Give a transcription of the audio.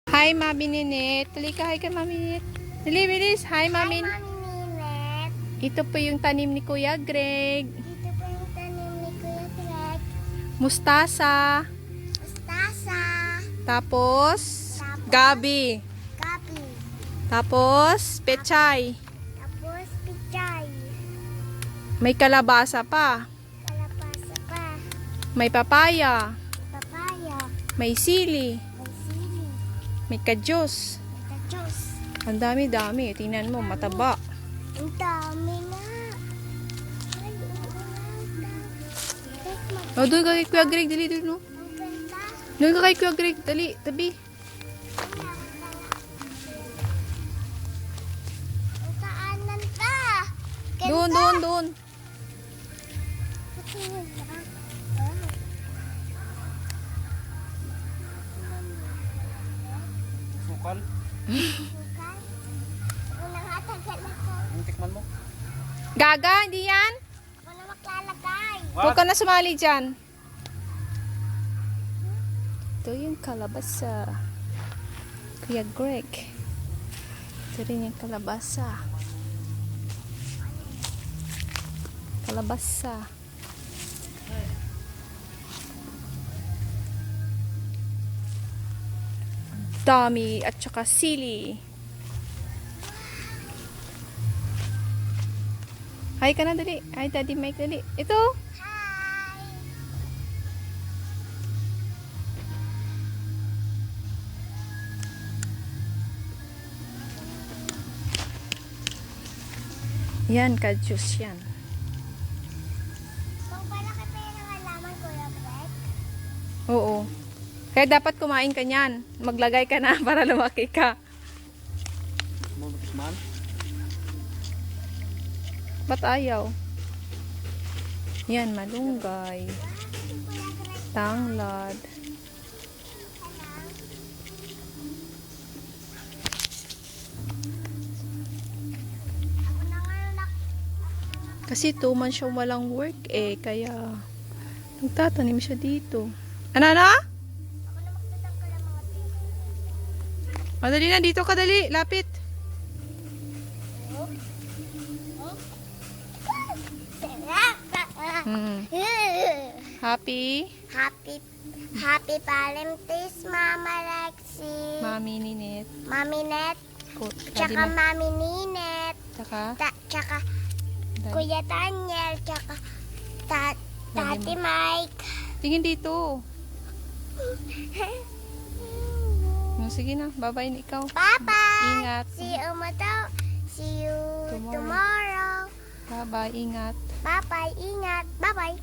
Hi, Mami Ninit. Halika, hi kay Mami Ninit. Dali, bilis. Hi, Mami. Hi, Mami Ninit. Ito po yung tanim ni Kuya Greg. Dito po yung tanim ni Kuya Greg. Mustasa. Mustasa. Tapos, gabi. Gabi. Tapos, pechay. Tapos, pichay. May kalabasa pa. Kalapasa pa. May papaya. Papaya. May sili. May sili. May kadyos. May tachos. Ang dami-dami. Tingnan mo, mataba. Ang dami na. Ay, O, doon ka kay Kuya Greg. Dali, doon. No? ang ganda. Doon ka kay Kuya Greg. Dali, tabi. Ang kaanan ka. Ganda. Doon, doon, doon. Sukal. Unang hatagal ako. Ang tikman mo. Gaga, hindi yan? Ako na maglalagay. Huwag ka na sumali dyan. Ito yung kalabasa. Kuya Greg. Ito rin yung kalabasa. Kalabasa. Dami at saka sili. Hi ka na, dali. Hi, Daddy Mike, dali. Ito. Hi. Yan, kadyos yan. Pang palaki pa yung halaman, Kuya Greg. Oo. Kaya dapat kumain ka niyan. Maglagay ka na para lumaki ka. Mo man. Ba't ayaw? Yan, malunggay. Tanglad. Ako na ngayon Kasi 2 months siya walang work eh. Kaya nagtatanim siya dito. Ano na? ako na magtatanggal ang mga pin. Madali na, dito ka dali. Lapit. Hmm. Happy Happy Valentine's, Mama Lexi. Mami Ninit. Mami Net. Daddy Tsaka Mike. Mami Ninet. Tsaka Tsaka Daddy. Kuya Daniel. Tsaka Tati Mike. Tingin dito. Sige na, bye-bye na ikaw. Bye-bye. Ingat. See you Tomorrow. tomorrow. Bye-bye, ingat. Bye-bye. Ingat. Bye-bye.